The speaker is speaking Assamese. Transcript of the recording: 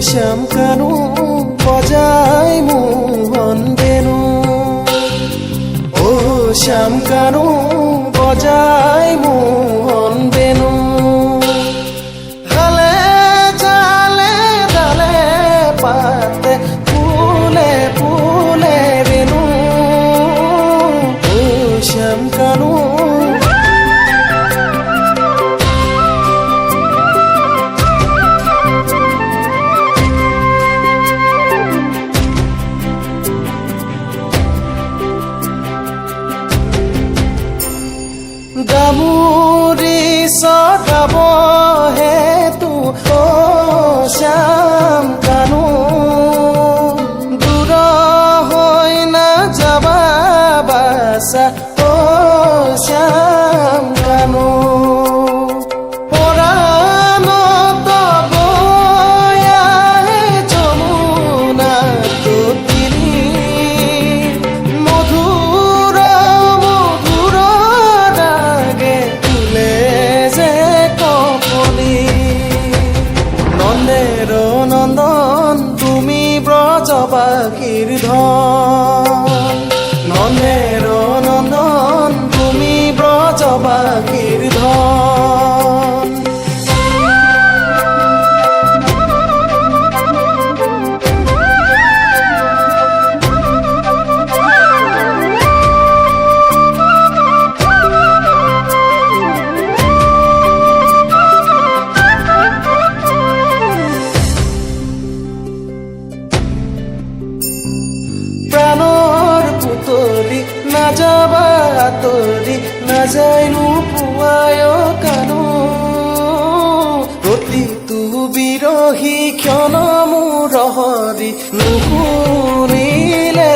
শ্যাম কানু বজাই মোহন বেনু ও শ্যাম কানু বজাই মোহন বেনু গালে জালে ডালে পাতে ফুলে ফুলে বেনু ও শ্যাম কানু গামুৰি সদাব হেতু ও শ্যাম কানু দূৰ হৈ না যাবা বাসা ও শ্যাম কানু পৰাণত বয়াহে যমুনা তটিনী মধুৰ মধুৰ ৰাগে তুলে যে কপলি নন্দেৰ নন্দন তুমি ব্ৰজবাসীৰ ধন নন্দেৰ নন্দন তুমি ব্ৰজবাসীৰ ধন প্ৰাণৰ পুতলি নাযাবা আঁতৰি নাযায়নো পুৱায় কানু প্ৰতিটো বিৰহী ক্ষণ মোৰ হৰি নুশুনিলে